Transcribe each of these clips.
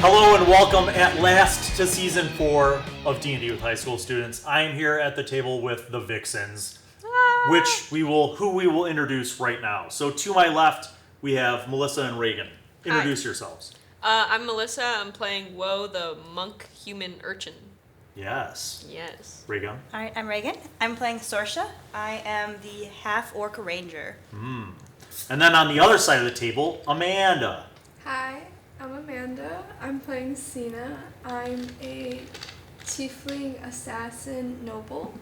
Hello and welcome at last to Season 4 of D&D with high school students. I am here at the table with the Vixens, who we will introduce right now. So to my left, we have Melissa and Reagan. Introduce yourselves. I'm Melissa. I'm playing Woe, the monk human urchin. Yes. Yes. Reagan. All right, I'm Reagan. I'm playing Sorshe. I am the Half-Orc Ranger. And then on the other side of the table, Amanda. Hi, I'm Amanda. I'm playing Sina. I'm a Tiefling assassin noble.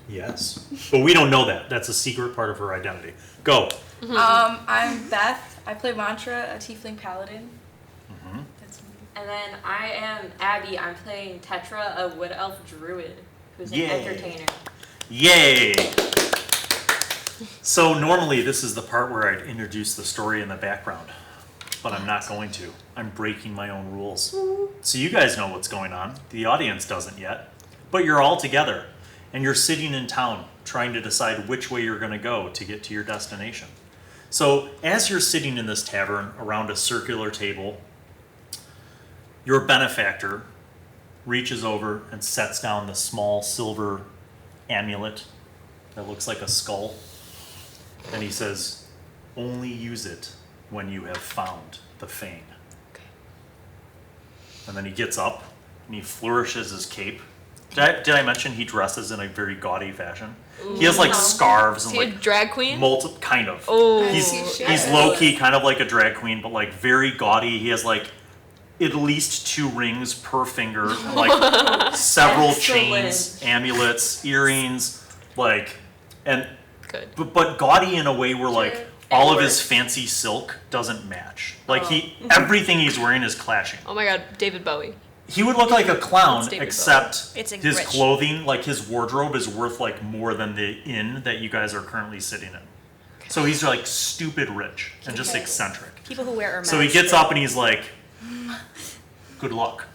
Yes. But we don't know that. That's a secret part of her identity. Go. I'm Beth. I play Mantra, a Tiefling Paladin. That's me. And then I am Abby. I'm playing Tetra, a Wood Elf Druid, who's an entertainer. Yay! So normally this is the part where I'd introduce the story in the background, but I'm not going to. I'm breaking my own rules. So you guys know what's going on. The audience doesn't yet, but you're all together, and you're sitting in town trying to decide which way you're going to go to get to your destination. So as you're sitting in this tavern around a circular table, your benefactor reaches over and sets down the small silver amulet that looks like a skull. And he says, only use it when you have found the Fane. Okay. And then he gets up and he flourishes his cape. Did I mention he dresses in a very gaudy fashion? He has like scarves and Is he a like drag queen? kind of. Oh. He's low key kind of like a drag queen, but like very gaudy. He has like at least 2 rings per finger, and like several chains, amulets, earrings, like and Good. but gaudy in a way where like all of his fancy silk doesn't match. Like everything he's wearing is clashing. Oh my god, David Bowie. He would look like a clown, It's David except It's a his rich. clothing, like his wardrobe, is worth like more than the inn that you guys are currently sitting in. So he's like stupid rich and just eccentric. People who wear masks. So he gets up and he's like, good luck.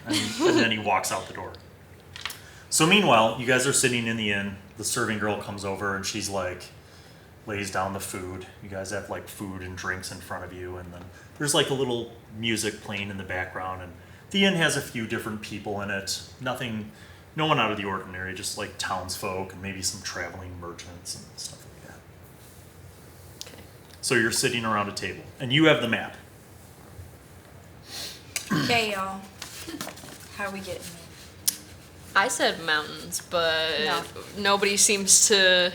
And then he walks out the door. So meanwhile, you guys are sitting in the inn. The serving girl comes over and she's like, lays down the food. You guys have like food and drinks in front of you. And then there's like a little music playing in the background. And the inn has a few different people in it. No one out of the ordinary, just like townsfolk and maybe some traveling merchants and stuff like that. Okay. So you're sitting around a table and you have the map. Okay, y'all. How are we getting here? I said mountains, but No. nobody seems to.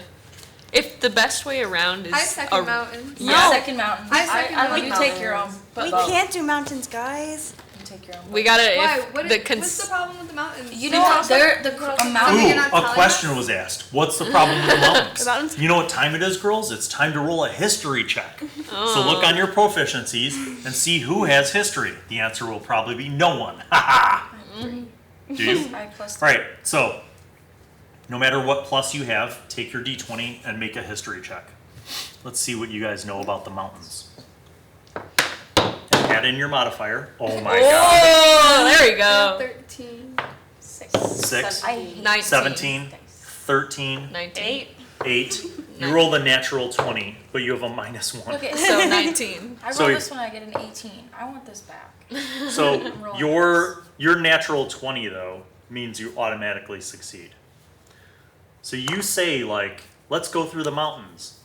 If the best way around is I second mountains. Yeah. Second mountain. I second like you mountains. take your own. We boat. can't do mountains, guys. You take your own. We gotta. Why? If What's the problem with the mountains? You know what? They're the a Ooh, mountain. you're not a telling question us? was asked. What's the problem with the mountains? The mountains? You know what time it is, girls? It's time to roll a history check. So look on your proficiencies and see who has history. The answer will probably be no one. Ha ha! Do you? I plus All right, so no matter what plus you have, take your d20 and make a history check. Let's see what you guys know about the mountains. Add in your modifier. Oh my god. Oh, there we go. 13. 6, 19. 17, 13, 19. 8. You roll the natural 20, but you have a -1. Okay, So 19. I roll So- this one, I get an 18. I want this back. So your natural 20 though means you automatically succeed. So you say like, let's go through the mountains.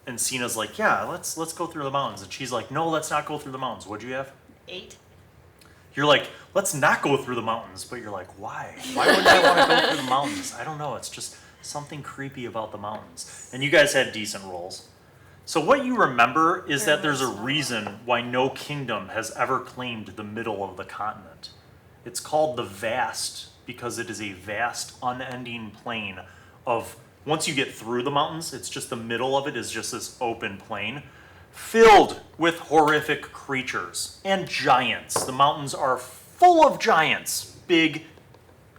And Sina's like, yeah, let's go through the mountains. And she's like, no, let's not go through the mountains. What'd you have? 8. You're like, let's not go through the mountains. But you're like, why? Why would I want to go through the mountains? I don't know. It's just something creepy about the mountains. And you guys had decent rolls. So what you remember is that there's a reason why no kingdom has ever claimed the middle of the continent. It's called the Vast because it is a vast, unending plain of, once you get through the mountains, it's just the middle of it is just this open plain filled with horrific creatures and giants. The mountains are full of giants, big,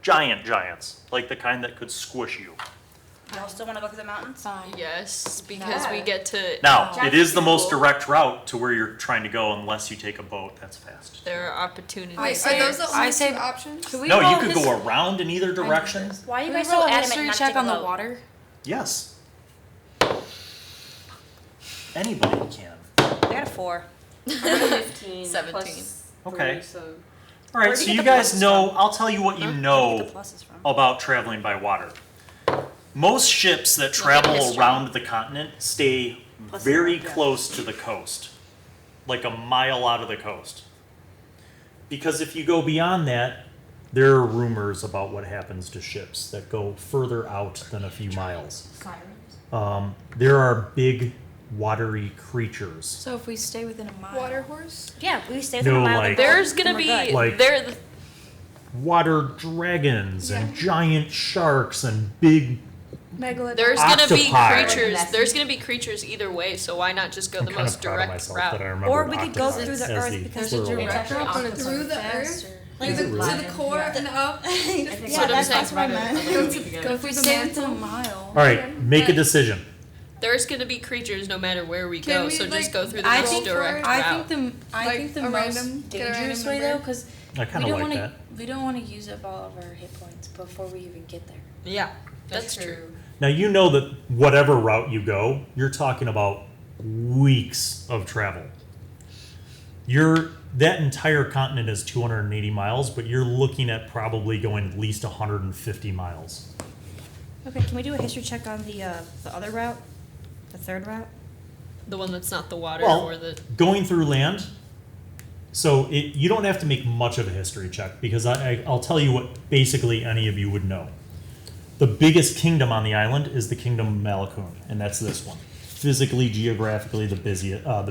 giants, like the kind that could squish you. Y'all still want to go through the mountains? Yes, because we get to. Now, Jack's it is the most cool. direct route to where you're trying to go unless you take a boat. That's fast. There are opportunities. Wait, are those the I only say- two options? Can we No, roll you could his- go around in either direction. Why are you Can we guys roll so a adamant history not to check take a on the boat? water? Yes. Anybody can. I got a 4. 15 17. plus Okay. 3, so All right, Where do so you you get the guys pluses know, from? I'll tell you what you Where do you know get the pluses from? about traveling by water. Most ships that travel history. around the continent stay Plus very yeah. close to the coast, like a mile out of the coast. Because if you go beyond that, there are rumors about what happens to ships that go further out than a few miles. sirens. There are big watery creatures. So if we stay within a mile. Water horse. Yeah, we stay within No, a mile. like- then There's we're gonna be good. Like- there. Water dragons and Yeah. giant sharks and big. Megalodon. There's gonna be Octopi. creatures. There's gonna be creatures either way. So why not just go I'm the kind most of proud of direct myself route? that I remember. Or we could go octopi through the as earth the because There's a plural. direct actually route, but awesome. it's Through the faster. Like to the- the core Yeah. and up. I think Yeah, what I'm that's saying. what I meant. Go If we through the stay within a mantle. mile. All right, make a But- decision. There's gonna be creatures no matter where we Can go. we, So just like, go through the I most think direct I route. think the Like most get a dangerous random way though, number. because I kind we of don't like want that. to. We don't want to use up all of our hit points before we even get there. Yeah, that's true. Now you know that whatever route you go, you're talking about weeks of travel. That entire continent is 280 miles, but you're looking at probably going at least 150 miles. Okay, can we do a history check on the other route, the third route? The one that's not the water Well, or the. going through land, so you don't have to make much of a history check because I'll tell you what basically any of you would know. The biggest kingdom on the island is the Kingdom of Malakun, and that's this one. Physically, geographically, the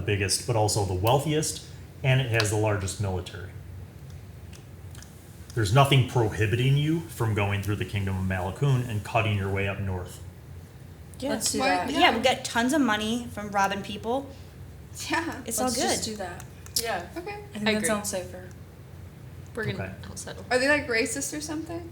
biggest, but also the wealthiest, and it has the largest military. There's nothing prohibiting you from going through the Kingdom of Malakun and cutting your way up north. Yeah. Let's do Why- that. Yeah, we get tons of money from robbing people. Yeah. It's Let's all good. just do that. Yeah. Okay. I think I that agree. sounds safer. We're gonna. Okay. I'll settle. Are they like racist or something?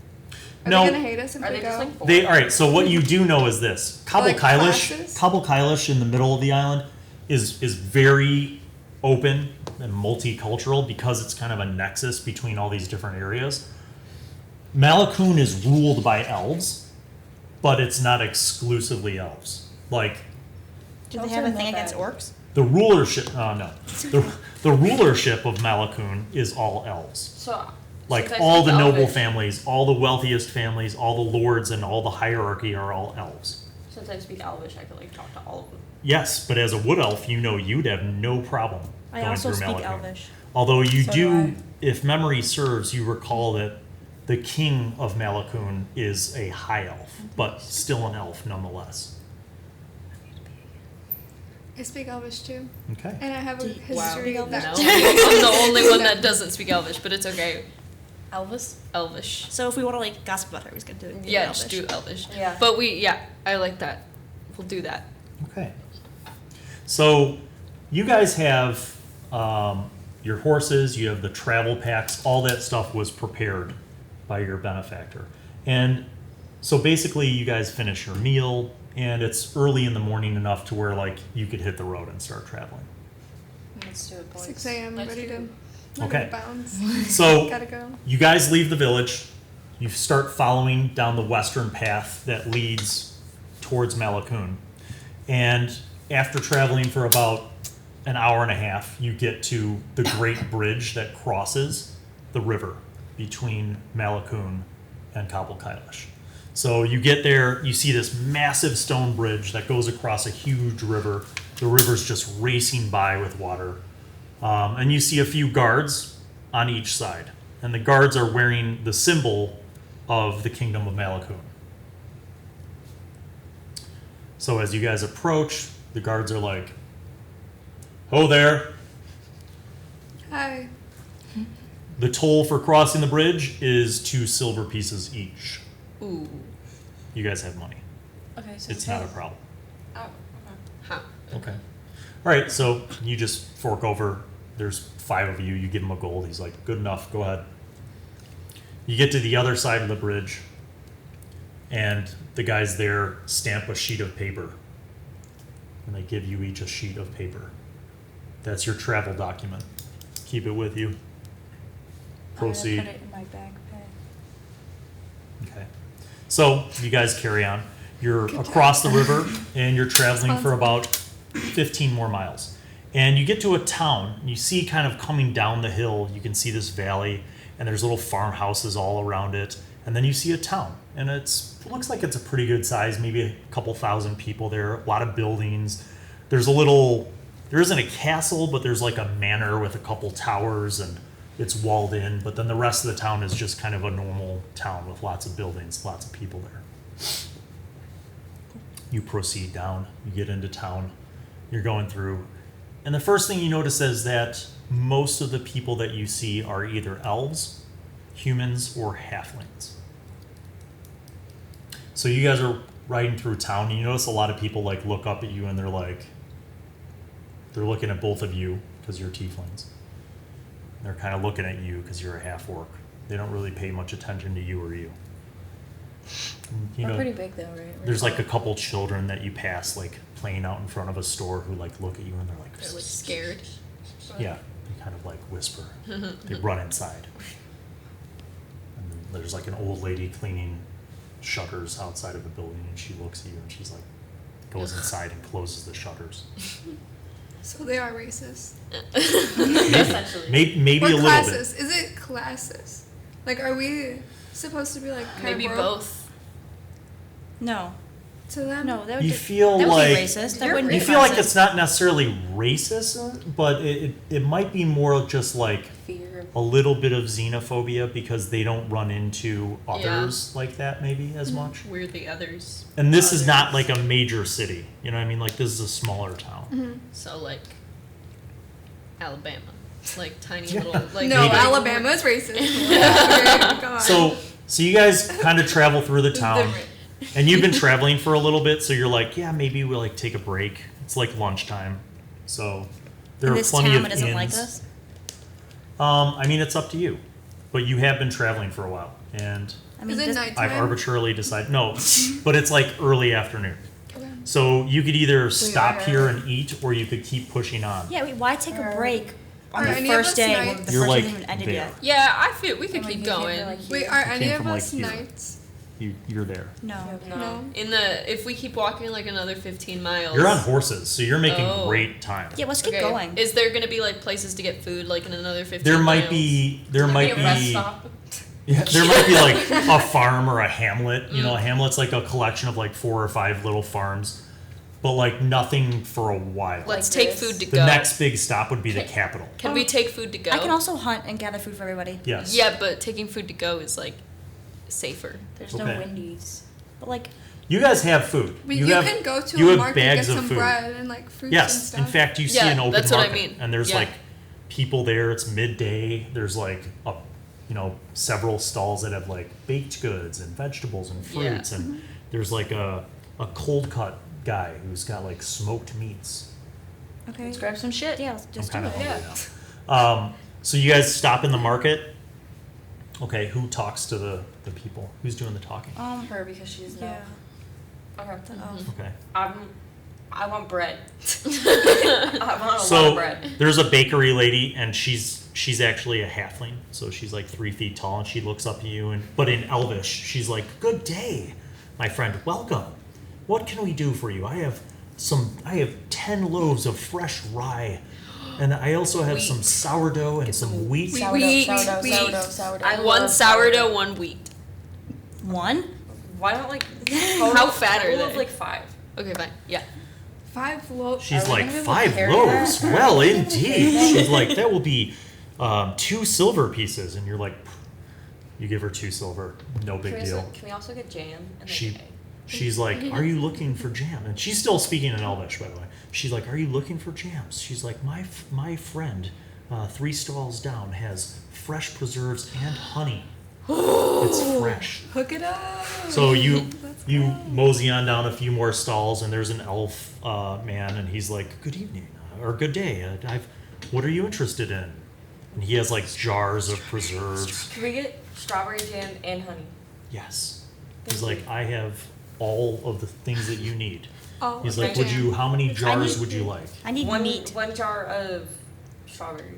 Are No. they gonna hate us if Are we they go? just like All right. So what you do know is this: Kabul Like classes? Kailish in the middle of the island is very open and multicultural because it's kind of a nexus between all these different areas. Malakun is ruled by elves, but it's not exclusively elves. Like Do they Elves have are a not thing against bad. orcs? the rulership, no, the rulership of Malakun is all elves. So. Like since I all speak the noble Elvish- families, all the wealthiest families, all the lords, and all the hierarchy are all elves. Since I speak Elvish, I could like talk to all of them. Yes, but as a wood elf, you know you'd have no problem I going also through speak Malakun. Elvish. Although you So do, do I. if memory serves, you recall that the king of Malakun is a high elf, but still an elf nonetheless. I speak Elvish too, Okay. and I have a history Wow. that. No, I'm the only one that doesn't speak Elvish, but it's okay. Elvis? Elvish. So if we want to like gossip about her, we're gonna do it. Yeah, Elvish. just do Elvish. Yeah. But I like that. We'll do that. Okay. So you guys have your horses, you have the travel packs, all that stuff was prepared by your benefactor. And so basically you guys finish your meal and it's early in the morning enough to where like you could hit the road and start traveling. Let's do it, boys. 6 a.m. Let's ready do to. it. Ready Okay. to bounce. So Gotta go. you guys leave the village, you start following down the western path that leads towards Malakun. And after traveling for about an hour and a half, you get to the great bridge that crosses the river between Malakun and Kabul Kailish. So you get there, you see this massive stone bridge that goes across a huge river. The river's just racing by with water. And you see a few guards on each side. And the guards are wearing the symbol of the Kingdom of Malakun. So as you guys approach, the guards are like, "Ho there. Hi. The toll for crossing the bridge is 2 silver pieces each." Ooh. You guys have money. Okay, so It's not a problem. Oh, Huh. Okay. All right, so you just fork over. There's 5 of you. You give him a gold. He's like, "Good enough. Go ahead." You get to the other side of the bridge, and the guys there stamp a sheet of paper, and they give you each a sheet of paper. That's your travel document. Keep it with you. I'm gonna Proceed. put it in my backpack. Okay. So you guys carry on. You're across the river and you're traveling for about 15 more miles. And you get to a town, and you see kind of coming down the hill, you can see this valley, and there's little farmhouses all around it. And then you see a town, and it looks like it's a pretty good size, maybe a couple thousand people there, a lot of buildings. There isn't a castle, but there's like a manor with a couple towers, and it's walled in. But then the rest of the town is just kind of a normal town with lots of buildings, lots of people there. You proceed down, you get into town, you're going through. And the first thing you notice is that most of the people that you see are either elves, humans, or halflings. So you guys are riding through town, and you notice a lot of people like look up at you, and they're looking at both of you because you're tieflings. They're kind of looking at you because you're a half-orc. They don't really pay much attention to you or you. We're pretty big though, right? There's like a couple children that you pass like playing out in front of a store who like look at you and they're like scared. Yeah, they kind of like whisper. They run inside. And then there's like an old lady cleaning shutters outside of a building, and she looks at you and she's like goes inside and closes the shutters. So they are racist. Maybe Or a little classes. bit. Is it classes? Like, are we supposed to be like kind Maybe of both. No. to them? No, that would You just, feel that would like be racist. That You're wouldn't you be feel like classist. it's not necessarily racist, but it might be more just like Fear. a little bit of xenophobia because they don't run into others like that maybe as much. We're the others. And this is not like a major city, you know what I mean? Like this is a smaller town. So like Alabama. Like tiny little like No, Maybe. Alabama is racist. Okay, come on. So you guys kind of travel through the town, and you've been traveling for a little bit, so you're like, yeah, maybe we'll like take a break. It's like lunchtime, so there In are this plenty town of that doesn't inns. like us. I mean, it's up to you, but you have been traveling for a while, and I mean, is it does- nighttime? I've arbitrarily decided no, but it's like early afternoon. Okay. So you could either stop are- here and eat, or you could keep pushing on. yeah, wait, why take a break on Are the any of first us day when knights? the You're first like hasn't even ended there. yet? Yeah, I feel we could Like, keep you can't going. go, like, Wait, here. are any came of from, like, us here. knights? You're there. No. No. In the if we keep walking like another 15 miles. You're on horses, so you're making Oh. great time. Yeah, let's keep Okay. going. Is there gonna be like places to get food like in another 15 There might miles? be Maybe a rest be stop. yeah, there might be like a farm or a hamlet. You know, a hamlet's like a collection of like 4 or 5 little farms, but like nothing for a while. Let's Like take this? food to The go. next big stop would be the capital. Can we take food to go? I can also hunt and gather food for everybody. Yes. Yeah, but taking food to go is like safer. There's Okay. no Wendy's. But like, You guys have food. But you you have, can go to you a have market and bags get of some food. bread and like fruits and Yes. stuff. In fact, you see Yeah, an open that's what I market, mean. and there's Yeah. like people there. It's midday. There's like several stalls that have like baked goods and vegetables and Yeah. fruits, and there's like a cold cut guy who's got like smoked meats. okay. Let's grab some shit. Yeah, let's I'm just do kind it. of hungry now. So you guys stop in the market. Okay, who talks to the people? Who's doing the talking? Her because she's Yeah. Okay. Okay. I want bread. I want a lot of So bread. there's a bakery lady, and she's actually a halfling, so she's like 3 feet tall, and she looks up at you, but in Elvish, she's like, "Good day, my friend. Welcome. What can we do for you? I have 10 loaves of fresh rye, and I also have some sourdough and some wheat. Sourdough. One sourdough, one wheat. One? Why not like How fat are total of they? like 5? Okay, fine. Yeah. 5 loaves. She's Are we like, gonna be able to 5 carry loaves? that? Well, indeed. She's like, that will be 2 silver pieces, and you're like, you give her 2 silver, no big deal. Can we also get jam and She- like egg? She's like, are you looking for jam? And she's still speaking in Elvish, by the way. She's like, are you looking for jams? She's like, my friend, 3 stalls down, has fresh preserves and honey. It's fresh. Hook it up. So you Let's you go. mosey on down a few more stalls, and there's an elf man, and he's like, good evening, or good day. What are you interested in? And he has like jars of preserves. Can we get strawberry jam and honey? Yes. He's like, I have all of the things that you need. Oh, He's like, okay. how many jars need- would you like? I need meat. One jar of strawberry,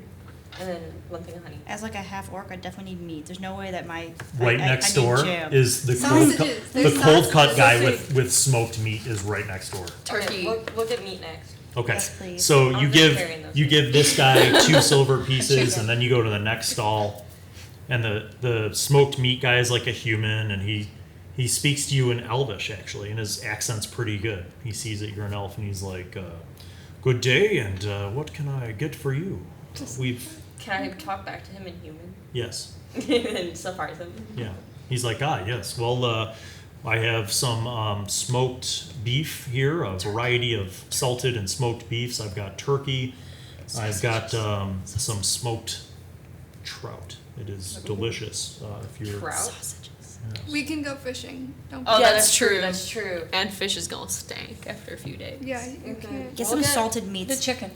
and then one thing of honey. As like a half orc, I definitely need meat. There's no way that my Right I next need door jam. is the cold Sausages. the There's cold cut sausages. guy with smoked meat is right next door. Turkey. Okay, we'll get meat next. Okay. Yes, please. So I'm you just carrying those. give this guy 2 silver pieces, and then you go to the next stall, and the smoked meat guy is like a human, and he speaks to you in Elvish actually, and his accent's pretty good. He sees that you're an elf, and he's like, "Good day, and what can I get for you?" Can I talk back to him in human? Yes. And surprise him. Yeah. He's like, yes. Well, I have some smoked beef here, a variety of salted and smoked beefs. I've got turkey. I've got some smoked trout. It is delicious. If you're Trout? We can go fishing. Don't Oh, Yeah, that's that's true. true. That's true. And fish is gonna stank after a few days. Yeah, you can. Get I'll some get salted The meats, chicken.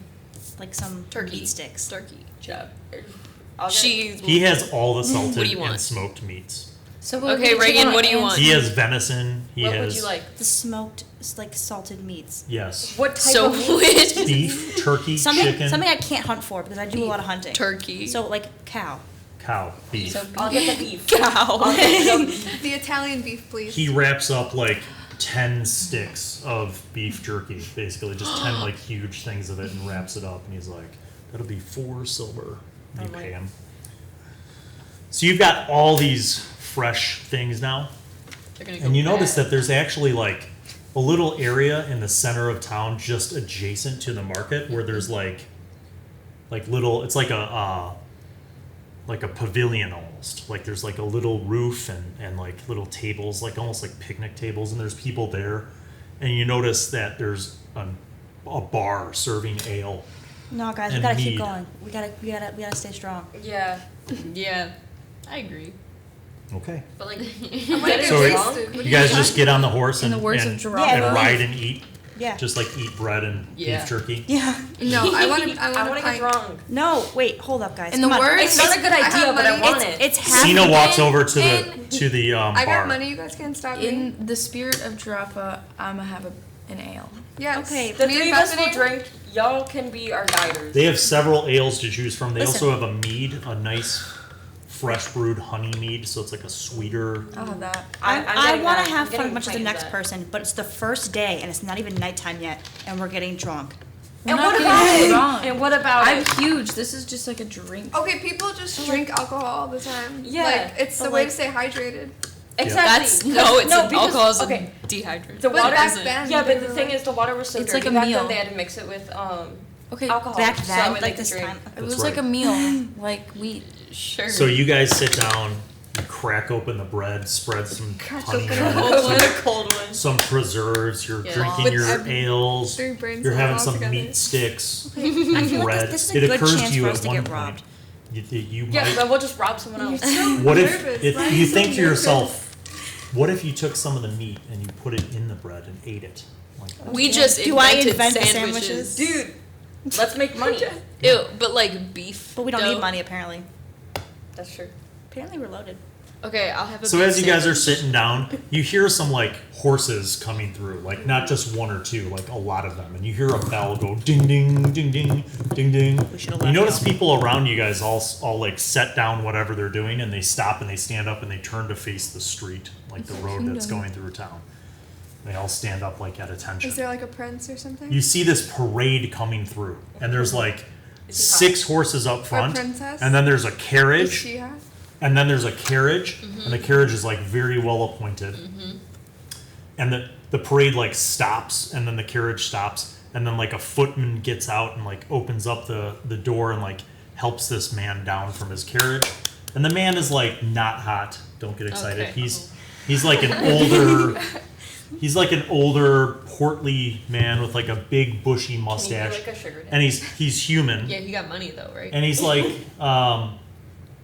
like some Turkey. meat sticks. Turkey. Yeah. I'll get, He has all the salted What do you and want? smoked meats. So Okay, Reagan, what do you want? He has venison. He what has would you like? The smoked, like salted meats. yes, What type So of meat? which beef, turkey, Something chicken, I can't hunt for because I do a lot of hunting. turkey? So like cow. cow, beef. So I'll get the beef. cow. I'll get the beef. The Italian beef, please. He wraps up like 10 sticks of beef jerky, basically just 10 like huge things of it, and wraps it up, and he's like, "That'll be 4 silver." And you pay him. So you've got all these fresh things now, They're gonna go and you notice bad. that there's actually like a little area in the center of town just adjacent to the market where there's like little, it's like a pavilion almost. Like there's like a little roof and like little tables, like almost like picnic tables, and there's people there. And you notice that there's a bar serving ale. No, guys, we And gotta mead. keep going. We gotta stay strong. Yeah. Yeah, I agree. Okay. But like, I get wanna it do So wrong. tasted. What do You guys got? just get on the horse In and, the words and, of and Geronimo. Yeah. ride and eat. Yeah. Just like eat bread and Yeah. beef jerky. Yeah. No, I want to. I want to get drunk. No, wait, hold up, guys. In the Come on. words- It's not a good I have idea, but I money. want it. It's half. Sina walks in- over to in- the I bar. got money. You guys can't stop me. In the spirit of Drapa, I'ma have an ale. Yes. Okay, The Me three and of us will Bethany- drink. Y'all can be our guiders. They have several ales to choose from. They Listen. also have a mead, a nice fresh brewed honey mead, so it's like a sweeter. I'll have that. I getting want that. to I'm have fun getting as much as the plain next that. person, but it's the first day and it's not even nighttime yet, and we're getting drunk. And We're what not about getting it? drunk. And what about I'm it? huge. This is just like a drink. Okay, people just drink alcohol all the time. Yeah, Like, it's the but way like- to stay hydrated. Exactly. That's it's because- alcohol's okay. dehydrated. The But water back isn't. then, Yeah, they but the were thing like- is, the water was so It's dirty like a back meal. then. They had to mix it with Okay, alcohol. Back so then, that way they like could this drink. time. it was That's like a right. meal, like wheat. Sure. So you guys sit down, you crack open the bread, spread some honey on Cold it, one, some, a cold one. some preserves. You're Yeah. drinking With your every- ales. 3 brain You're cells having all some together. meat sticks, I feel bread. like this is a It good occurs chance to you for at us to one get point robbed. you Yeah, might. then we'll just rob someone else. What nervous. if Why are you you so think to nervous? yourself, what if you took some of the meat and you put it in the bread and ate it? Like, we just Do I invented invent the sandwiches. sandwiches? Dude, let's make money. Ew, but like beef. But we don't dough. need money, apparently. That's true. Apparently, we're loaded. Okay, I'll have a So beef as you guys are sandwich. sitting down, you hear some like horses coming through, like not just one or two, like a lot of them, and you hear a bell go ding ding ding ding ding ding. We should've You left notice now. people around you guys all like set down whatever they're doing, and they stop and they stand up and they turn to face the street, like the road that's going through town. They all stand up like at attention. Is there like a prince or something? You see this parade coming through, and there's like Is he hot? 6 horses up front, princess? and then there's a Does carriage. she have? And then there's a carriage, and the carriage is like very well appointed. And the parade like stops, and then the carriage stops, and then like a footman gets out and like opens up the door and like helps this man down from his carriage. And the man is like not hot. Don't get excited. Okay. He's like an older portly man with like a big bushy Can you be mustache. like a sugar daddy? And he's human. Yeah, he got money though, right? And he's like,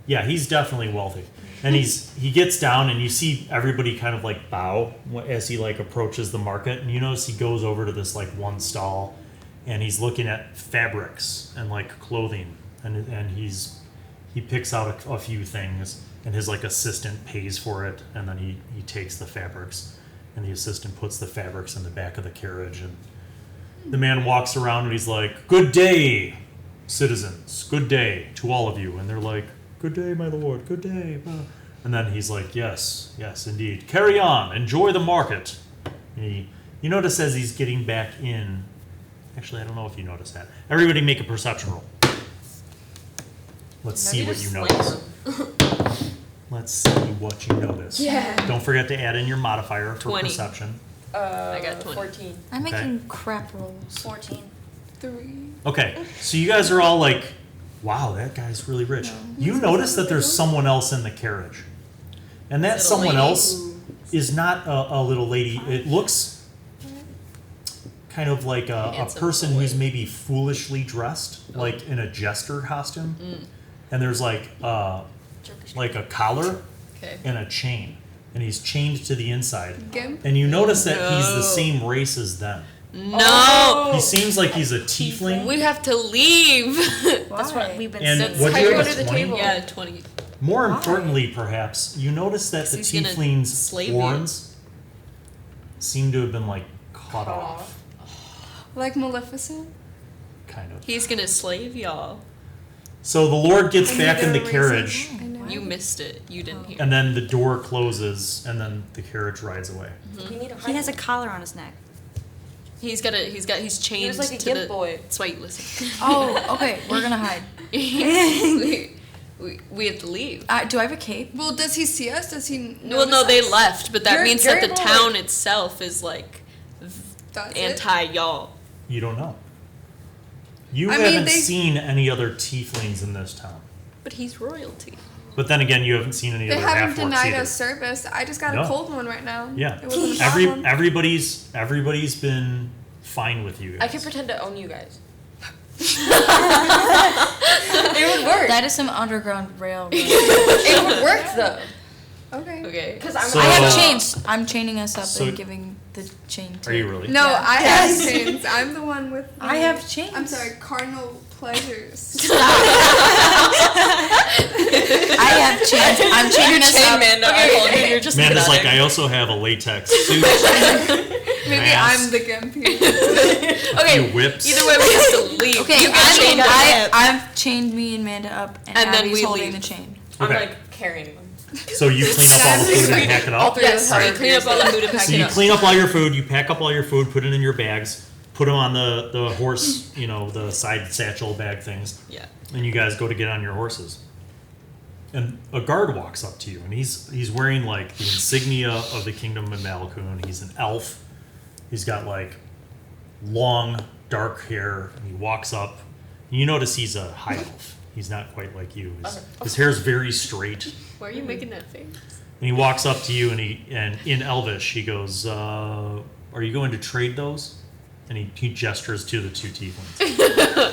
yeah, he's definitely wealthy. And he gets down, and you see everybody kind of like bow as he like approaches the market. And you notice he goes over to this like one stall, and he's looking at fabrics and like clothing, and he picks out a few things, and his like assistant pays for it, and then he takes the fabrics, and the assistant puts the fabrics in the back of the carriage, and the man walks around and he's like, "Good day, citizens. Good day to all of you." And they're like, "Good day, my lord. Good day." And then he's like, "Yes, yes, indeed. Carry on. Enjoy the market." And you notice as he's getting back in, Actually, I don't know if you noticed that. Everybody make a perception roll. Let's see what you notice. Let's see what you notice. Yeah. Don't forget to add in your modifier for 20. perception. I got 20. 14. I'm Okay. making crap rolls. 14. 3. Okay, so you guys are all like, wow, that guy's really rich. You notice that there's someone else in the carriage. And that Is it a someone lady? else is not a little lady. It looks kind of like a Handsome person boy. who's maybe foolishly dressed, like in a jester costume. And there's like a collar Okay. and a chain. And he's chained to the inside. Gimp? And you notice that he's the No. same race as them. No! He seems like he's a tiefling. We have to leave! That's what we've been And saying. what do you Hide have, under a the 20? table. Yeah, 20. More importantly, perhaps, you notice that the He's gonna tiefling's slave you. horns seem to have been like cut off, Like Maleficent? kind of. He's gonna slave y'all. So the Lord gets And back in the they're carriage, I know. You missed it. You didn't hear. and then the door closes, and then the carriage rides away. We need to He has a collar on his neck. He's chained He was like a to gimp the. boy. That's why you listen. Oh, okay. We're gonna hide. we have to leave. Do I have a cape? Well, does he see us? Does he know Well, no, they us? left, but that You're- means you're that the able to, town itself is like That's it? anti y'all. You don't know. You I mean, haven't they- seen any other tieflings in this town. But he's royalty. But then again, you haven't seen any They other haven't half-orcs denied either. us service. I just got No. a cold one right now. Yeah, It wasn't a problem. everybody's been fine with you guys. I could pretend to own you guys. It would work. That is some underground railroad. It would work though. Okay. Okay. Because I'm. So- I have chains. I'm chaining us up So- and giving the chain to Are you really? No, Yeah. I have chains. I'm the one with. I have chains. I'm sorry, carnal pleasures. I have chains. I'm chaining us up. You're just Amanda's like, pathetic. I also have a latex suit, Maybe Mask. I'm the gimp here. Okay. few whips. Either way, we have to leave. Okay, You get chained up. I've chained me and Amanda up, and And then Abby's we holding leave. the chain. I'm Okay. like carrying them. So you clean up all the food and pack it All up? three of us Yes, we have clean up all the food and pack So it you up. clean up all your food, you pack up all your food, put it in your bags, put them on the horse, the side satchel bag things, Yeah. and you guys go to get on your horses. And a guard walks up to you, and he's wearing like the insignia of the Kingdom of Malakun. He's an elf. He's got like long dark hair, and he walks up. And you notice he's a high elf. He's not quite like you. His hair's very straight. Why are you making that face? And he walks up to you, and in Elvish he goes, "Are you going to trade those?" And he gestures to the two tieflings.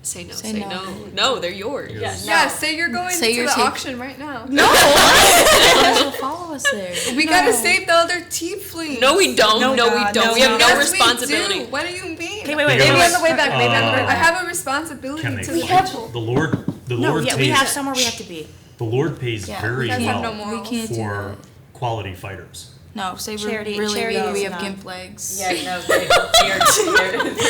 Say no. Say Say no. no. No, they're yours. Yes. Yeah, say you're going Say to you're the taking- auction right now. So follow us there. We gotta save the other tieflings. No, we don't. No, No, we God, don't. no, we have God. no Yes, we responsibility. do. What do you mean? Okay, wait. Maybe on the way back, maybe on the way I back. have a responsibility Can to they? the people. The Lord No, yeah, pays. we have somewhere we have to be. The Lord pays Yeah, very we guys have well no We morals. can't do for that. quality fighters. No, say we're Charity- really charity weak. is We have not- gimp legs. Yeah, no, they're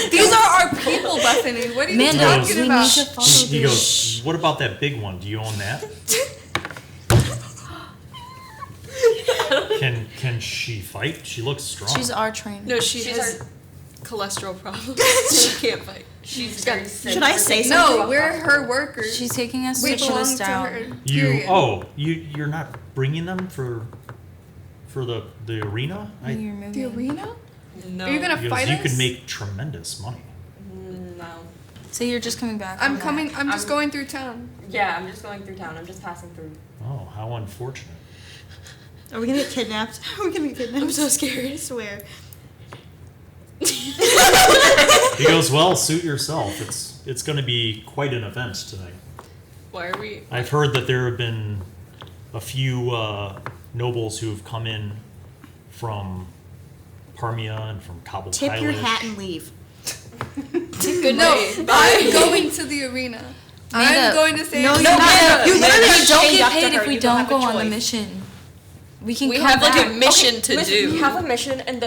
These are our people, Bethany. What are you Amanda, He talking we about? need to follow He this. goes, "What about that big one? Do you own that? Can she fight? She looks strong." She's our trainer. No, she She's has cholesterol problems. she can't fight. She's got- very sick. Should I say something? No, we're her workers. She's taking us we to pull belong us to down. her. Period. You're not bringing them for the arena? You're moving. The arena? No. Are you gonna Because fight you us? could make tremendous money. No. So you're just coming back. I'm from coming. that. I'm just going through town. Yeah, I'm just going through town. I'm just passing through. Oh, how unfortunate. Are we gonna get kidnapped? Are we gonna get kidnapped? I'm so scared. I swear. He goes, "Well, suit yourself. It's going to be quite an event tonight. Why are we? I've heard that there have been a few nobles who have come in from Parmia and from Kabul. Tip your hat and leave. Good No, night. I'm going to the arena. I'm Amanda, going to say. no, No, you're not. you literally Amanda, don't chained get up to paid her. if we You don't don't have go a on the choice. mission. We can We come have like back. a mission to Listen, do. we have a mission, and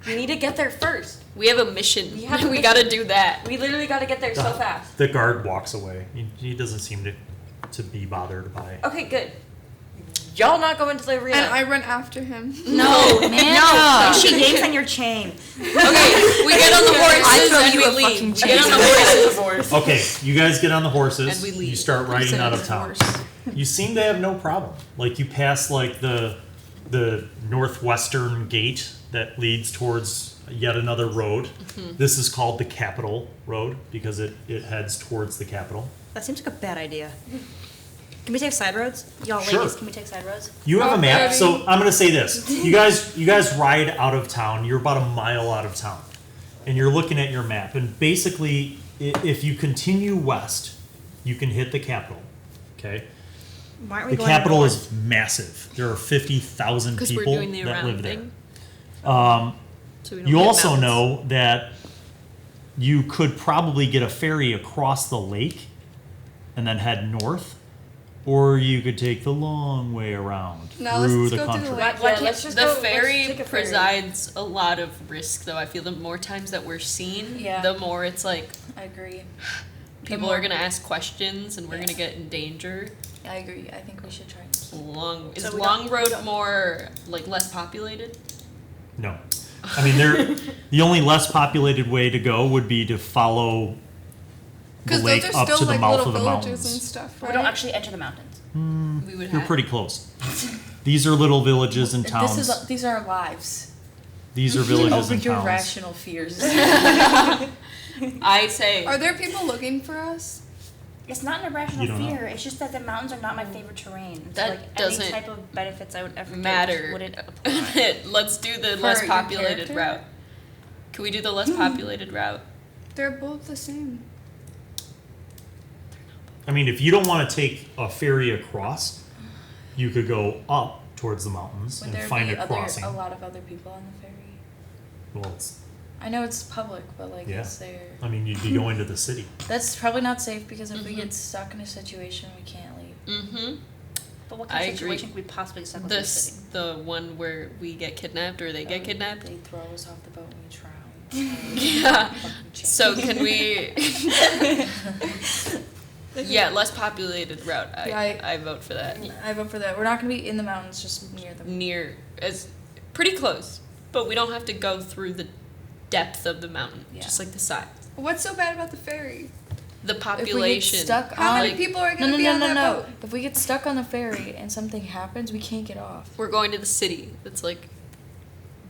we need to get there first. We have a mission. We have a we mission. gotta do that. We literally got to get there so fast. The guard walks away. He doesn't seem to be bothered by Okay, good. y'all not go into the arena. And I run after him. No, man. No. She yanks on your chain. Okay, we get on the horses and we leave. We get on the horses. Okay, you guys get on the horses. And we leave. You start riding out of town. You seem to have no problem. Like you pass like the northwestern gate that leads towards yet another road. This is called the Capital Road because it heads towards the capital. That seems like a bad idea. Can we take side roads? Y'all Sure. ladies, can we take side roads? You have a map, so I'm gonna say this. You guys ride out of town, you're about a mile out of town. And you're looking at your map, and basically if you continue west, you can hit the capital. Okay? Why aren't we The going capital north? is massive. There are 50,000 Because we're people doing the that live around there. thing. So we don't You get also mountains. know that you could probably get a ferry across the lake and then head north, or you could take the long way around No, through let's the go through country. the lake. Yeah, let's just The go. ferry let's take a ferry. presides a lot of risk, though. I feel the more times that we're seen, Yeah. the more it's like I agree. people more- are gonna ask questions and we're Yeah. gonna get in danger. I agree. I think we should try and keep. Is So we Long don't- Road more like less populated? No. I mean, the only less populated way to go would be to follow the Because lake those are up still to the like mouth little of the villages and mountains. stuff, We right? don't actually enter the mountains. We would You're have. pretty close. These are little villages and towns. These are our lives. These are villages Open and your towns. rational fears. I say Are there people looking for us? It's not an You irrational don't know. fear. It's just that the mountains are not my favorite terrain. So That like doesn't any type of benefits I would ever matter. get wouldn't apply. Let's do the For less your populated character? route. Can we do the less populated route? They're both the same. I mean, if you don't want to take a ferry across, you could go up towards the mountains Would and there find be a crossing. a lot of other people on the ferry? Well, it's, I know it's public, but like, Yeah. is there? I mean, you'd be going to the city. That's probably not safe because if we get stuck in a situation, we can't leave. Mm-hmm. But what I kind of agree. situation could we possibly settle in the city? The one where we get kidnapped or they get kidnapped. They throw us off the boat and we drown. Yeah. Fucking chance. So can we? Yeah, less populated route. Yeah, I vote for that. I vote for that. We're not gonna be in the mountains, just near them. Near as pretty close, but we don't have to go through the depth of the mountain. Yeah. Just like the size. What's so bad about the ferry? The If population. we get stuck How on, many people are no, going to no, be no, on no, that no. boat? If we get stuck on the ferry and something happens, we can't get off. We're going to the city. That's like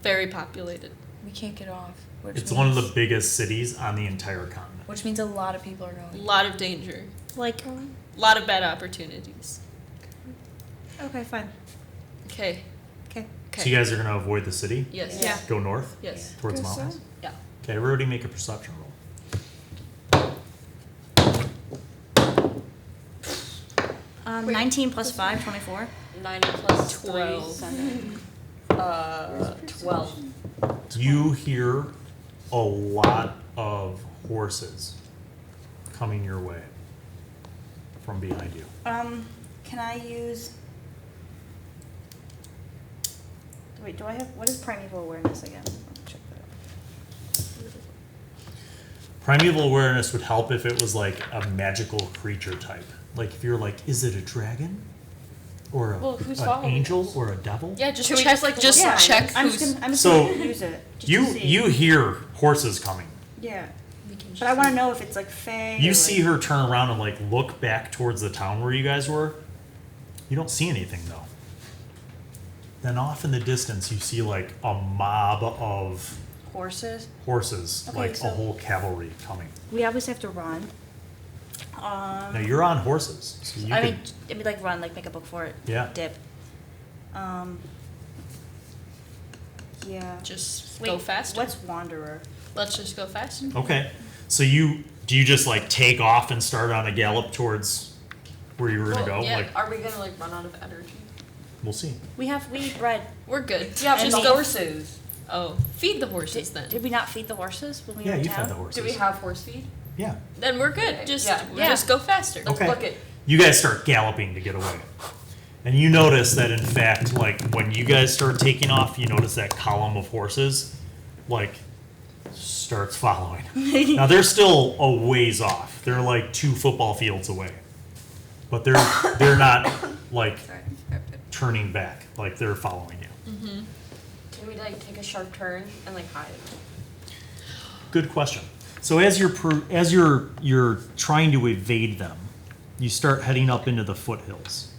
very populated. We can't get off. Which It's means, one of the biggest cities on the entire continent. Which means a lot of people are A going. lot of danger. Like, A lot of bad opportunities. okay, fine. Okay. Okay. So you guys are going to avoid the city? Yes. Yeah. Go north? Yes. Towards Guess so. mountains? Yeah. Okay, everybody make a perception roll. 19 plus 5, 24. 90 plus 12. 3, 7. 12. You hear a lot of horses coming your way from behind you. Can I use... Wait, do I have... What is primeval awareness again? Let me check that out. Primeval awareness would help if it was like a magical creature type. Like if you're like, is it a dragon? Or Well, who's an following angel? us? Or a devil? Yeah, just Should we check. just, like, just look at it? check I'm who's. just So, gonna use it. Just to see. You hear horses coming. Yeah. We can But I want to know if it's like Fae. You or, see like, her turn around and like look back towards the town where you guys were. You don't see anything though. Then off in the distance you see like a mob of horses. horses, Okay, like a so- whole cavalry coming. We obviously have to run. Now you're on horses, so you I could, mean, it'd be like run, like make a book for it. Yeah. Dip. Yeah. Just Wait, go faster. What's wanderer? Let's just go faster. okay. So you just like take off and start on a gallop towards where you were gonna Well, go? yeah. Like Are we gonna like run out of energy? we'll see. We eat bread. We're good. Yeah, just but the go. horses. Oh, feed the horses then. Did we not feed the horses when we Yeah, were in you town? fed the horses. Do we have horse feed? Yeah. Then we're good. Okay, Just yeah. just go faster. Let's Okay. book it. You guys start galloping to get away. And you notice that in fact, like when you guys start taking off, you notice that column of horses like starts following. Now they're still a ways off. They're like 2 football fields away. But they're not like turning back, like they're following you. Can we like take a sharp turn and like hide? Good question. So as you're trying to evade them, you start heading up into the foothills.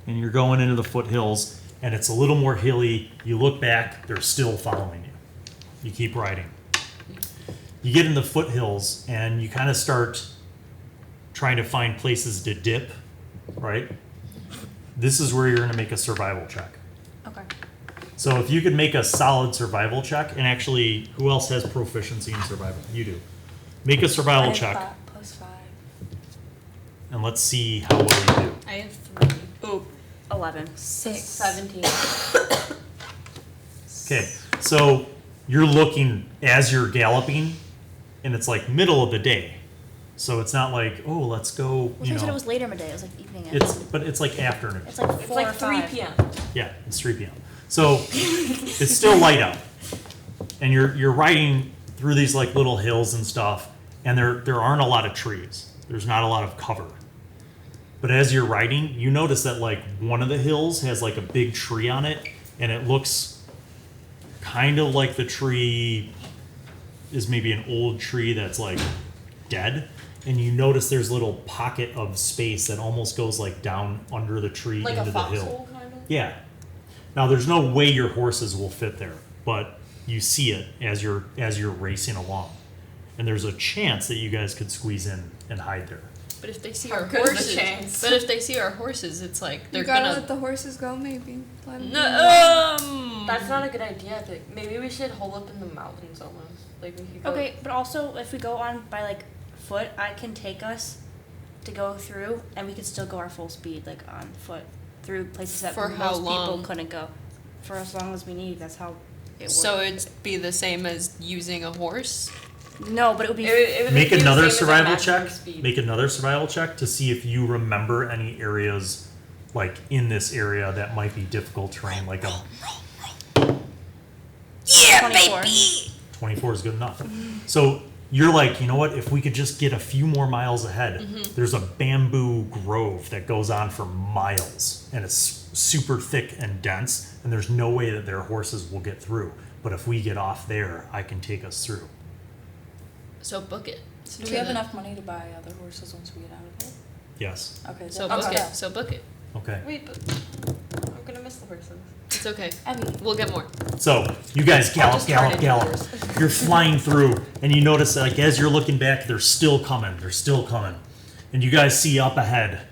And you're going into the foothills, and it's a little more hilly. You look back, they're still following you. You keep riding. You get in the foothills, and you kind of start trying to find places to dip, right? This is where you're going to make a survival check. Okay. So if you could make a solid survival check, and actually, who else has proficiency in survival? You do. Make a survival I check, have +5. and let's see how well you do. I have 3. Oh, 11. 6. 17. Okay, so you're looking as you're galloping, and it's like middle of the day. So it's not like, oh, let's go, Well, you you said it know. was later in the day. It was like evening. But it's like afternoon. It's like 4 It's or like 3 5. p.m. Yeah, it's 3 p.m. So it's still light out, and you're riding through these like little hills and stuff, and there aren't a lot of trees. There's not a lot of cover. But as you're riding, you notice that like one of the hills has like a big tree on it, and it looks kind of like the tree is maybe an old tree that's like dead. And you notice there's a little pocket of space that almost goes like down under the tree Like into a the hill. foxhole kind of? Yeah. Now there's no way your horses will fit there, but you see it as you're racing along. And there's a chance that you guys could squeeze in and hide there. but if they see How our good is the horses, chance? but if they see our horses, it's like they're You gotta gonna. let the horses go, maybe. Let 'em go. No. That's not a good idea. But maybe we should hole up in the mountains almost. Like we could go. Okay, but also if we go on by like foot, I can take us to go through, and we could still go our full speed, like on foot, through places that For how most people long? couldn't go. For as long as we need. That's how it works. So it'd be the same as using a horse. No, but it would be. It would Make be the another same as our survival maximum check. speed. Make another survival check to see if you remember any areas like in this area that might be difficult terrain, like a 24. 24 is good enough. So you're like, you know what? If we could just get a few more miles ahead, there's a bamboo grove that goes on for miles, and it's super thick and dense, and there's no way that their horses will get through. But if we get off there, I can take us through. So book it. So do we have enough money to buy other horses once we get out of it? Yes. Okay. So then- book okay. it. So book it. Okay. Wait, but I'm gonna miss the horses. It's okay. I mean, We'll get more. So you guys gallop, just turn gallop, into gallop. You're flying through, and you notice that, like, as you're looking back, they're still coming. They're still coming, and you guys see up ahead,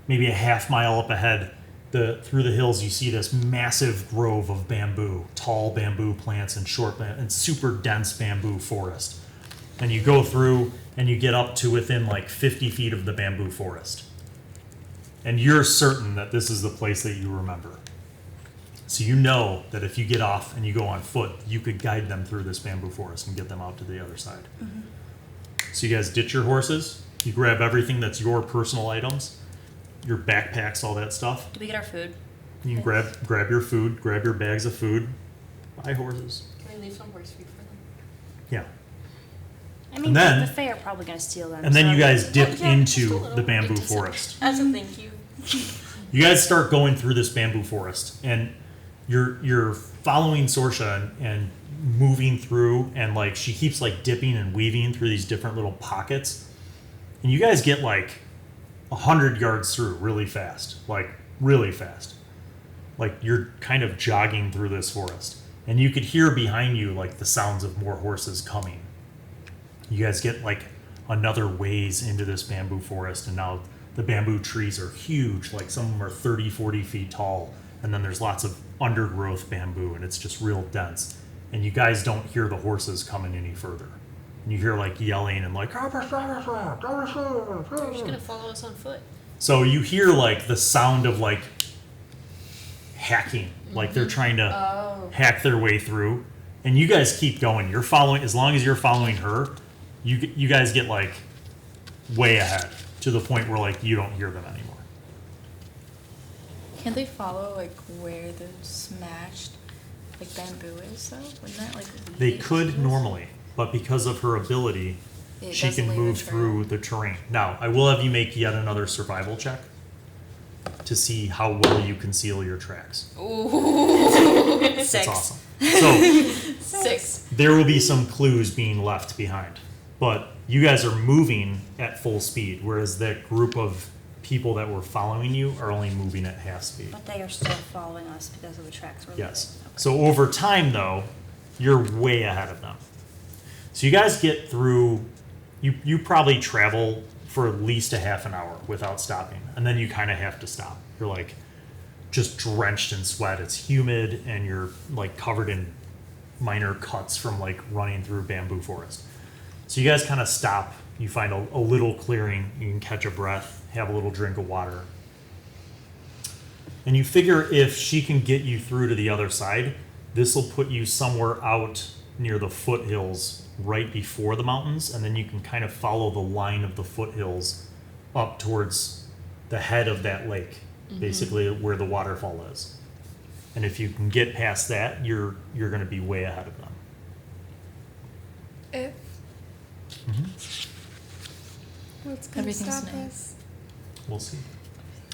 maybe a half mile up ahead, through the hills. You see this massive grove of bamboo, tall bamboo plants and and super dense bamboo forest. And you go through, and you get up to within like 50 feet of the bamboo forest, and you're certain that this is the place that you remember. So you know that if you get off and you go on foot, you could guide them through this bamboo forest and get them out to the other side. So you guys ditch your horses, you grab everything that's your personal items, your backpacks, all that stuff. Did we get our food? You can grab your food, grab your bags of food, buy horses. Can we leave some horse food for them? Yeah. I mean, And then- the Fae are probably going to steal them. And then so- you guys dip yeah, just a into little. the bamboo It doesn't- forest. As a thank you. You guys start going through this bamboo forest, and you're following Sorshe and moving through, and like she keeps like dipping and weaving through these different little pockets, and you guys get like 100 yards through really fast, like you're kind of jogging through this forest, and you could hear behind you like the sounds of more horses coming. You guys get like another ways into this bamboo forest, and now the bamboo trees are huge, like some of them are 30-40 feet tall, and then there's lots of undergrowth bamboo, and it's just real dense, and you guys don't hear the horses coming any further, and you hear like yelling and like You're just gonna follow us on foot. so you hear like the sound of like hacking, like they're trying to Oh. hack their way through, and you guys keep going. You're following, as long as you're following her, you guys get like way ahead to the point where like you don't hear them anymore. can't they follow like where the smashed like bamboo is though? Wouldn't that like lead They it could to us? normally, but because of her ability, It she doesn't can leave a move trail. through the terrain. Now, I will have you make yet another survival check to see how well you conceal your tracks. Ooh. That's 6. awesome. So 6. there will be some clues being left behind, but you guys are moving at full speed, whereas that group of people that were following you are only moving at half speed. But they are still following us because of the tracks we're Yes. leaving. Okay. So over time, though, you're way ahead of them. So you guys get through, you probably travel for at least a half an hour without stopping, and then you kind of have to stop. You're like just drenched in sweat. It's humid, and you're like covered in minor cuts from like running through bamboo forest. So you guys kind of stop. You find a little clearing. You can catch a breath, have a little drink of water. And you figure if she can get you through to the other side, this will put you somewhere out near the foothills right before the mountains, and then you can kind of follow the line of the foothills up towards the head of that lake, basically where the waterfall is. And if you can get past that, you're going to be way ahead of them. If what's gonna Everything's stop nice. us? We'll see.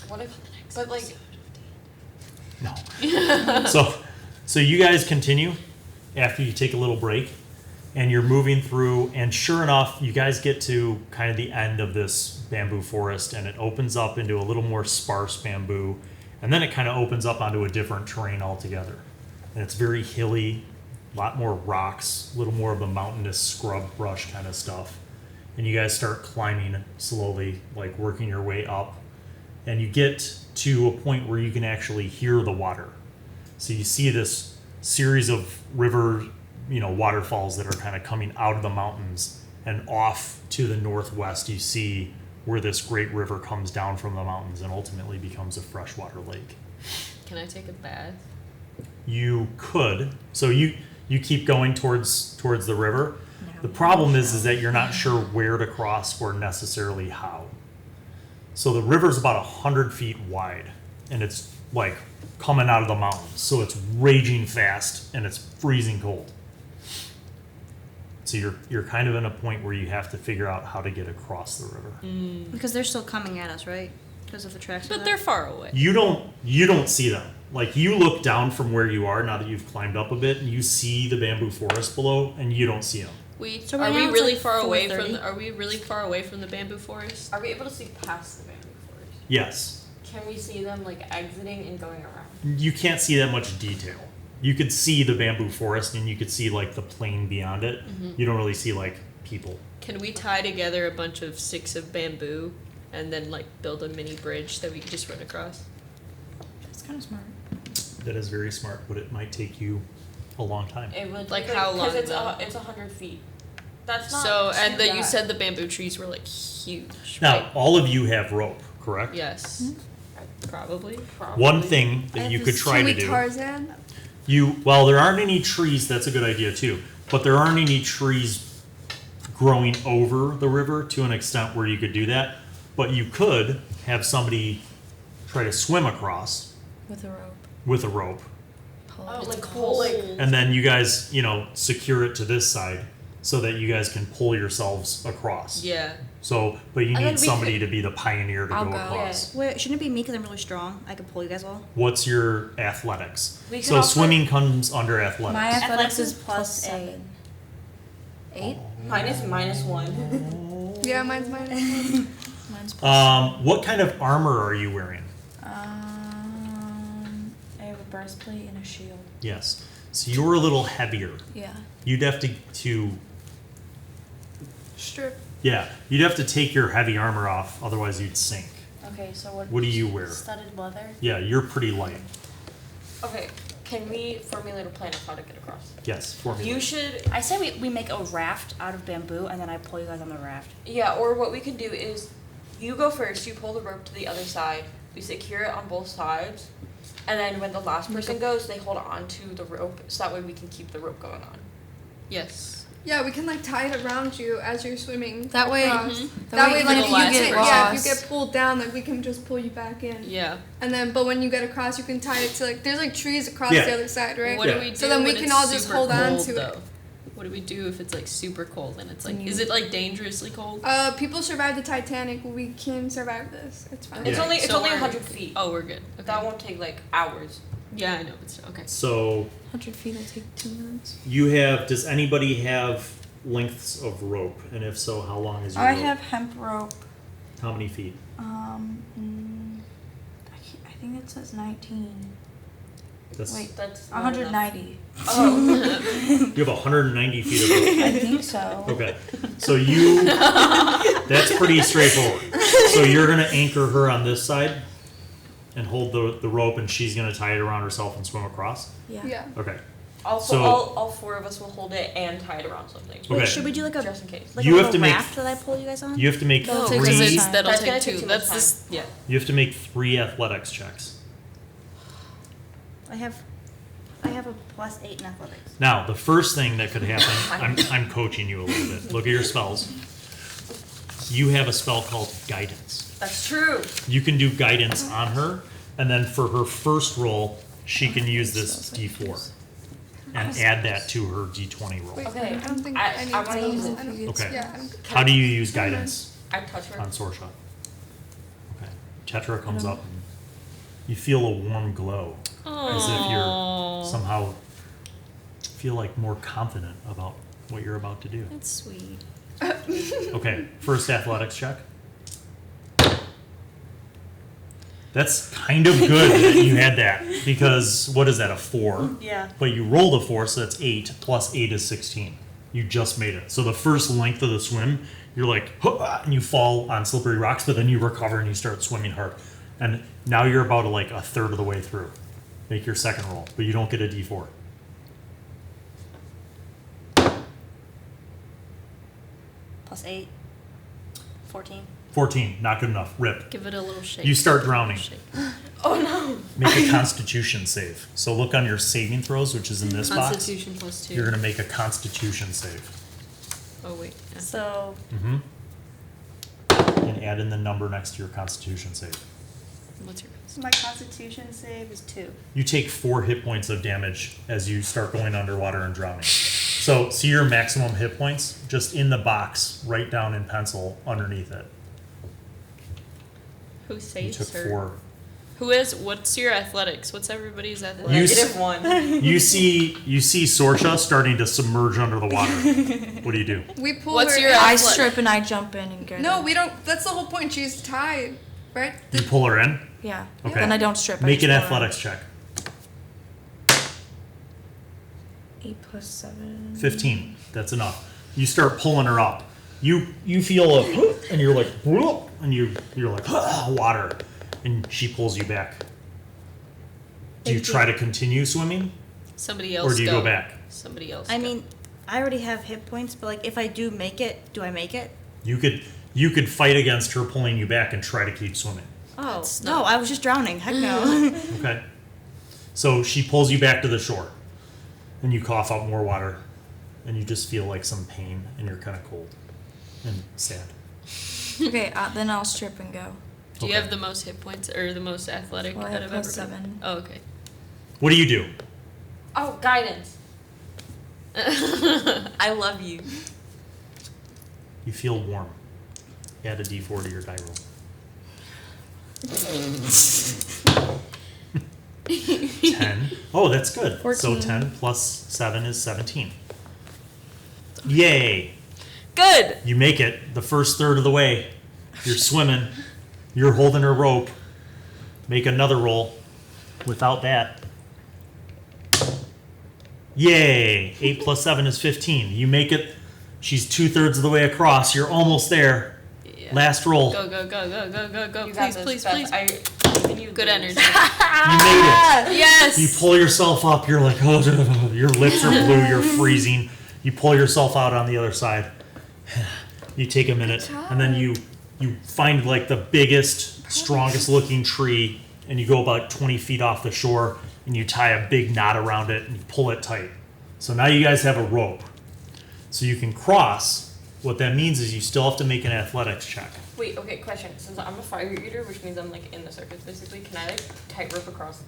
What if? But like, No. So you guys continue after you take a little break, and you're moving through, and sure enough, you guys get to kind of the end of this bamboo forest, and it opens up into a little more sparse bamboo, and then it kind of opens up onto a different terrain altogether. And it's very hilly, a lot more rocks, a little more of the mountainous scrub brush kind of stuff. And you guys start climbing slowly, like working your way up, and you get to a point where you can actually hear the water. So you see this series of river, waterfalls that are kind of coming out of the mountains, and off to the northwest you see where this great river comes down from the mountains and ultimately becomes a freshwater lake. Can I take a bath? You could. So you keep going towards the river. The problem is that you're not sure where to cross or necessarily how. So the river's about 100 feet wide, and it's like coming out of the mountains. So it's raging fast, and it's freezing cold. So you're kind of in a point where you have to figure out how to get across the river. Because they're still coming at us, right? Because of the tracks. But they're far away. You don't see them. Like, you look down from where you are now that you've climbed up a bit, and you see the bamboo forest below, and you don't see them. So Are right we now it's really like far away from? 4:30. Are we really far away from the bamboo forest? are we able to see past the bamboo forest? Yes. Can we see them like exiting and going around? You can't see that much detail. You could see the bamboo forest, and you could see like the plain beyond it. You don't really see like people. Can we tie together a bunch of sticks of bamboo and then like build a mini bridge that we could just run across? That's kind of smart. That is very smart, but it might take you a long time. It would Like take, how long, Because though? it's 100 feet. That's not. So, and too that you bad. said the bamboo trees were like huge. Now, right? all of you have rope, correct? Yes. Probably. Probably. One thing that you could try to do. Tarzan? There aren't any trees. That's a good idea too. But there aren't any trees growing over the river to an extent where you could do that. But you could have somebody try to swim across With a rope. with a rope, Pull Oh, it. like whole like. and then you guys, secure it to this side so that you guys can pull yourselves across. Yeah. So, but you And then need we somebody could- to be the pioneer to I'll go go. across. Wait, shouldn't it be me because I'm really strong? I can pull you guys all. What's your athletics? We could So also- swimming comes under athletics. My athletics is plus plus 7. 8? Mine is -1. Yeah, mine's mine. Mine's plus What kind of armor are you wearing? I have a breastplate and a shield. Yes. So you're a little heavier. Yeah. You'd have to Strip. you'd have to take your heavy armor off, otherwise you'd sink. Okay, so what? What do you wear? Studded leather. Yeah, you're pretty light. Okay, can we formulate a plan of how to get across? Yes, formula. You should, I say we make a raft out of bamboo, and then I pull you guys on the raft. yeah, or what we could do is you go first, you pull the rope to the other side, we secure it on both sides, and then when the last person goes, they hold on to the rope, so that way we can keep the rope going on. Yes. Yeah, we can like tie it around you as you're swimming. That way, across. that That way, even like if if you you get get lost, if you get pulled down, like we can just pull you back in. Yeah. And then, but when you get across, you can tie it to like there's like trees across Yeah. the other side, right? What Yeah. do we do? So then we when can it's all just super hold on cold, to it. though? What do we do if it's like super cold and it's like, Can is you- it like dangerously cold? People survived the Titanic. We can survive this. It's fine. It's Yeah. only So we're- 100 feet. Oh, we're good. Okay. That won't take like hours. Yeah, I know. It's okay. So 100 feet will take 2 minutes. you have. Does anybody have lengths of rope? And if so, how long is your I rope? have hemp rope. How many feet? I think it says 19. That's, Wait, That's not enough. 190. Oh. you have 190 feet of rope. I think so. Okay, so you. That's pretty straightforward. So you're gonna anchor her on this side, and hold the rope, and she's gonna tie it around herself and swim across. Yeah. Okay. Also, So- all 4 of us will hold it and tie it around something. Okay. Wait, should we do like a Just in case. like You a have little to make- raft that I pull you guys on? You have to make That'll take take, three. time. that'll That's take gonna 2. take too That's much this. Yeah. You have to make 3 athletics checks. I have a +8 in athletics. Now, the first thing that could happen, I'm coaching you a little bit. Look at your spells. You have a spell called Guidance. That's true. You can do Guidance on her, and then for her first roll, she can use this D4 and add that to her D20 roll. Wait, Okay, I don't think I- I need I wanna to use it. I don't- Okay. Yeah. I don't- How do you use Guidance I touch her. on Sorshe? Okay. Tetra comes up and you feel a warm glow, as if you're Aww. somehow feel like more confident about what you're about to do. That's sweet. Okay, first athletics check. That's kind of good that you had that, because what is that, a 4? Yeah. But you rolled a 4, so that's 8, plus 8 is 16. You just made it. So the first length of the swim, you're like, "Huh," and you fall on slippery rocks, but then you recover and you start swimming hard. And now you're about like a third of the way through. Make your second roll, but you don't get a D4. +8. 14. 14, not good enough. Rip. Give it a little shake. You start drowning. Shake. Oh no. Make a Constitution save. So look on your saving throws, which is in this box. Constitution +2. You're gonna make a Constitution save. Oh wait. Yeah. So Mm-hmm. And add in the number next to your Constitution save. What's your my Constitution save is 2. You take 4 hit points of damage as you start going underwater and drowning. So see your maximum hit points just in the box, right down in pencil underneath it. Who You saves took her? 4. Who is? What's your athletics? What's everybody's athletics? You -1. You see Sorshe starting to submerge under the water. What do you do? We pull What's her your in. I athletic- strip and I jump in and get No, her. we don't. That's the whole point. She's tied, right? You pull her in? Yeah. Okay. Then I don't strip. I Make just an pull her in. athletics check. 8 + 7. 15. That's enough. You start pulling her up. You feel a and you're like whoop, and you're like water, and she pulls you back. Do you try to continue swimming, Somebody else. or do you go back? Somebody else. I go. mean, I already have hit points, but like if I do make it, do I make it? You could fight against her pulling you back and try to keep swimming. Oh That's no, not- I was just drowning. Heck no. Okay. So she pulls you back to the shore, and you cough up more water, and you just feel like some pain, and you're kind of cold and sad. Okay, then I'll strip and go. Do you Okay. have the most hit points or the most athletic Well, I out have of +7. everybody? Oh, okay. What do you do? Oh, guidance. I love you. You feel warm. Add a D4 to your die roll. 10. Oh, that's good. So 14. 10 plus 7 is 17. Yay! Good. You make it the first third of the way. You're swimming. You're holding her rope. Make another roll without that. Yay! 8 plus 7 is 15. You make it. She's 2/3 of the way across. You're almost there. Yeah. Last roll. Go, go, go, go, go, go, go. You got Please, this, please, Beth. please. I believe you Good do energy. this. You made it. Yes. You pull yourself up. You're like, oh, your lips are blue. You're freezing. You pull yourself out on the other side. You take a minute, and then you find like the biggest, strongest looking tree, and you go about 20 feet off the shore, and you tie a big knot around it, and you pull it tight. So now you guys have a rope. So you can cross. What that means is you still have to make an athletics check. Wait, okay, question. Since I'm a fire eater, which means I'm like in the circuits basically, can I like tightrope across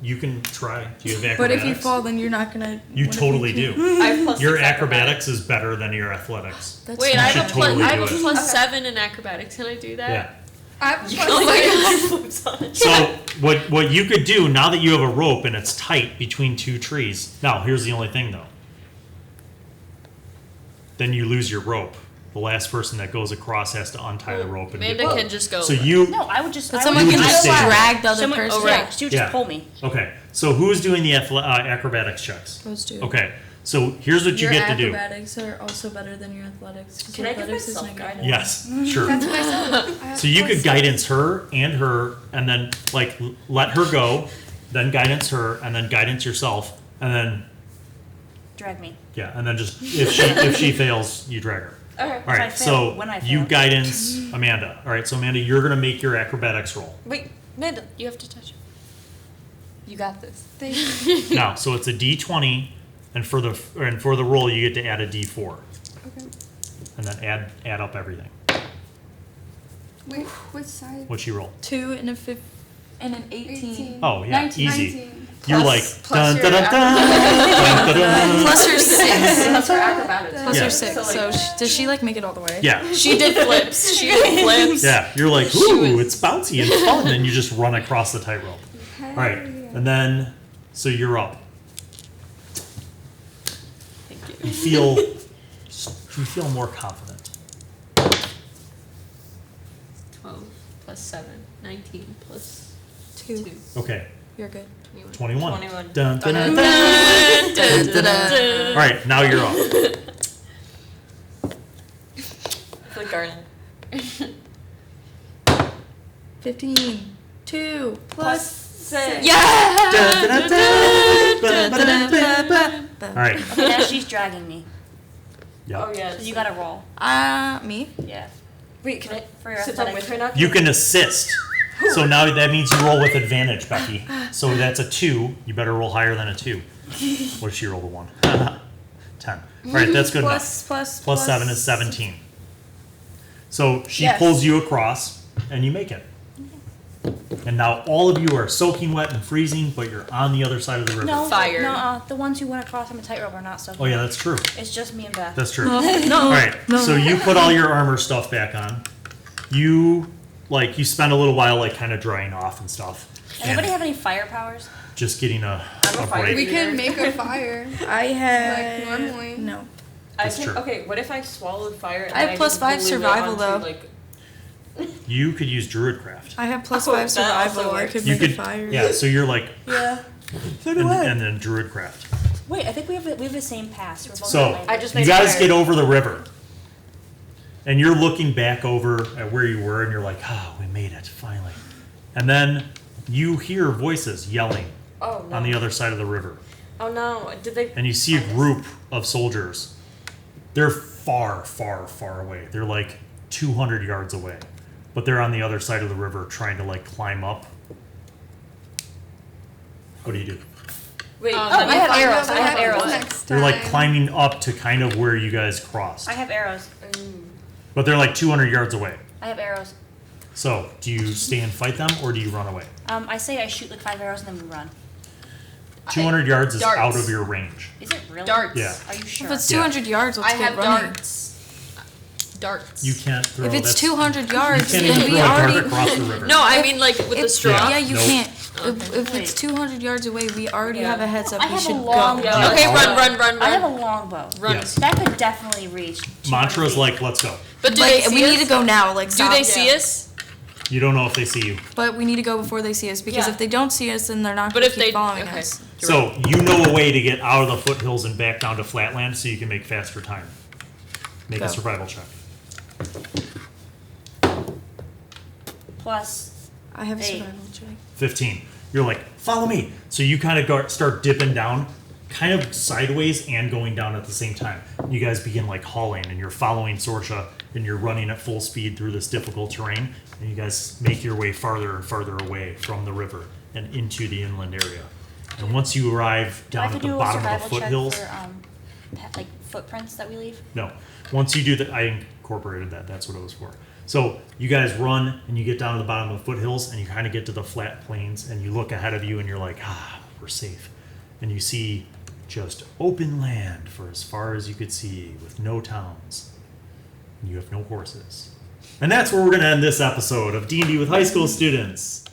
You can try. Do you have acrobatics? But if you fall, then you're not gonna. You what if totally can't? do. I have plus Your 6 acrobatics is better than your athletics. That's Wait, You I should have a plus. totally I have do a it. plus Okay. 7 in acrobatics. Can I do that? Yeah. I have a plus Oh six. my god. So what you could do now that you have a rope and it's tight between two trees. Now here's the only thing though. Then you lose your rope. The last person that goes across has to untie the rope and Amanda get can just go. So over. you No, I would just. But I someone would You can would just just stay there. drag the other Someone, person. Oh, yeah, right. she would just pull me. Okay. So who's doing the acrobatics checks? Those two. Okay. So here's what you Your get to do. acrobatics are also better than your athletics. 'cause Can your I give athletics is myself negative guidance? one. Yes, sure. That's what I said. I have So you plus could guidance her, and then like let her go, then guidance her, and then guidance yourself, and then Drag me. yeah, and then just if she fails, you drag her. Okay. All right. I fail, So when I you fail. guidance Amanda. All right. So Amanda, you're gonna make your acrobatics roll Wait, Amanda, you have to touch it. You got this. Thank you. now. So it's a D20, and for the roll you get to add a D4, Okay. and then add up everything. Wait, which side? What you roll? 2 and a 5 and an 18. 18. Oh yeah, 19. easy. 19. You're like plus dun your dun dun dun dun dun. Plus her 6. That's for acrobatics. Plus Yeah. her 6. So does she like make it all the way? Yeah. She did flips. She did flips. Yeah, you're like, ooh, it's bouncy and fun, and you just run across the tightrope. Okay. All right, and then, so you're up. Thank you. You feel more confident. 12 plus 7. 19 plus 2. 2. Okay, You're good. 21. 21. Dun, dun, dun, dun. Dun, dun, dun. All right, now you're up. The garland. 15. 2 plus 6. Yeah! Dun, dun, dun, dun, dun, dun, dun. All right. Okay, now she's dragging me. Oh Yep. yeah. So you gotta roll. Me? Yeah. Wait, can I For your sit down athletics. with her now? You can assist. So now that means you roll with advantage, Becky. So that's a 2. You better roll higher than a 2. What if she rolled a 1? 10. All right, that's good enough. Plus 7 is 17. So she Yes. pulls you across, and you make it. And now all of you are soaking wet and freezing, but you're on the other side of the river. No, Fire. no, the ones who went across on the tightrope are not so. Oh yeah, that's true. It's just me and Beth. That's true. No. All right, so you put all your armor stuff back on. You spend a little while kind of drying off and stuff. Anybody And have any fire powers? just getting a a fire break. We can make a fire. I have. Like normally. No. That's true. Okay, what if I swallowed fire? And I have then plus just 5 blew it survival, onto, though. Like, You could use Druidcraft. I have plus Oh, 5 that also survival. I works. could You make could, a fire. yeah. So you're like, Yeah. and then Druidcraft. Wait, I think we have the same pass. We're both So Outlanders. I just you made guys fire. get over the river, and you're looking back over at where you were, and you're like, "Oh, we made it finally!" And then you hear voices yelling Oh no. on the other side of the river, Oh no. Did they? and you see a group of soldiers. They're far, far, far away. They're like 200 yards away, but they're on the other side of the river trying to climb up. What do you do? Wait. Oh, I have Find arrows. out I what have happens arrows. next They're time. climbing up to kind of where you guys crossed, I have arrows. but they're 200 yards away. I have arrows. So, do you stay and fight them, or do you run away? I say I shoot 5 arrows and then we run. 200 yards is darts. out of your range. Is it really? Darts. Yeah. Are you sure? If it's Yeah. 200 yards, let's I get have running. darts. Darts. You can't throw. If it's that's- 200 you yards, can't then even we throw a dart already. across the river. No, I mean with the If- straw. Yeah, you Nope. can't. Okay. If it's 200 yards away, we already Yeah. have a heads up. I We have a should long go. bow. Okay, Yeah. run. I have a longbow. Run. Yes. That could definitely reach. 200 Mantra's feet. let's go. But do Like, they see we us? need to go now. Like, Do stop. they see us? You don't know if they see you. But we need to go before they see us because Yeah. if they don't see us, then they're not But going if to keep they following okay. us. You're So right. you know a way to get out of the foothills and back down to flatland, so you can make faster time. Make a Go. survival check. Plus. I have a 8. survival check. 15. You're like, follow me. So you kind of start dipping down, kind of sideways and going down at the same time. You guys begin hauling, and you're following Sorshe, and you're running at full speed through this difficult terrain, and you guys make your way farther and farther away from the river and into the inland area. And once you arrive Do I down have at to the do a bottom of survival the check foothills, for footprints that we leave? no. Once you do that, I incorporated that. That's what it was for. So you guys run and you get down to the bottom of the foothills and you kind of get to the flat plains and you look ahead of you and you're like, we're safe. And you see just open land for as far as you could see with no towns. And you have no horses. And that's where we're going to end this episode of D&D with high school students.